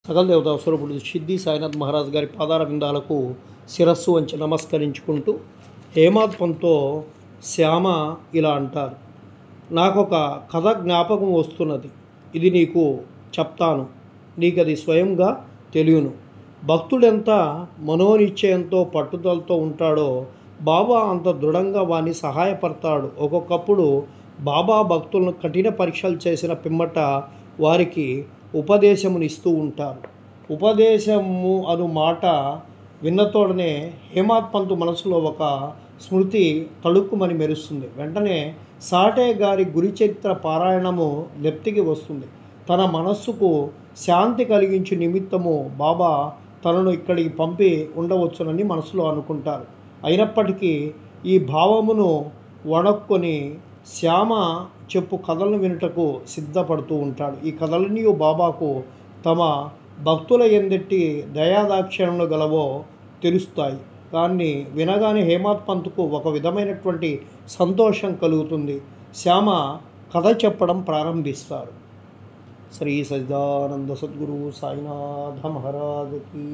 సకల దేవతా స్వరూపుడు సిద్ధి సాయినాథ్ మహారాజ్ గారి పాదార విందాలకు శిరస్సు వంచి నమస్కరించుకుంటూ హేమాద్ పంతో శ్యామ ఇలా అంటారు. నాకొక కథ జ్ఞాపకం వస్తున్నది, ఇది నీకు చెప్తాను, నీకది స్వయంగా తెలియను. భక్తుడెంత మనోనిశ్చయంతో పట్టుదలతో ఉంటాడో బాబా అంత దృఢంగా వాణ్ణి సహాయపడతాడు. ఒక్కొక్కప్పుడు బాబా భక్తులను కఠిన పరీక్షలు చేసిన పిమ్మట వారికి ఉపదేశమునిస్తూ ఉంటారు. ఉపదేశము అను మాట విన్నతోడనే హేమాద్ పంతు మనసులో ఒక స్మృతి తళుక్కుమని మెరుస్తుంది. వెంటనే సాటే గారి గురుచరిత్ర పారాయణము జ్ఞప్తికి వస్తుంది. తన మనస్సుకు శాంతి కలిగించే నిమిత్తము బాబా తనను ఇక్కడికి పంపి ఉండవచ్చునని మనసులో అనుకుంటారు. అయినప్పటికీ ఈ భావమును వణక్కొని శ్యామ చెప్పు కథలను వినుటకు సిద్ధపడుతూ ఉంటాడు. ఈ కథలన్నీ బాబాకు తమ భక్తుల ఎందెట్టి దయాదాక్షిణ్యాలు గలవో తెలుస్తాయి. కానీ వినగానే హేమాద్ పంత్కు ఒక విధమైనటువంటి సంతోషం కలుగుతుంది. శ్యామ కథ చెప్పడం ప్రారంభిస్తారు. శ్రీ సచ్చిదానంద సద్గురు సాయినాథ మహారాజ్ కీ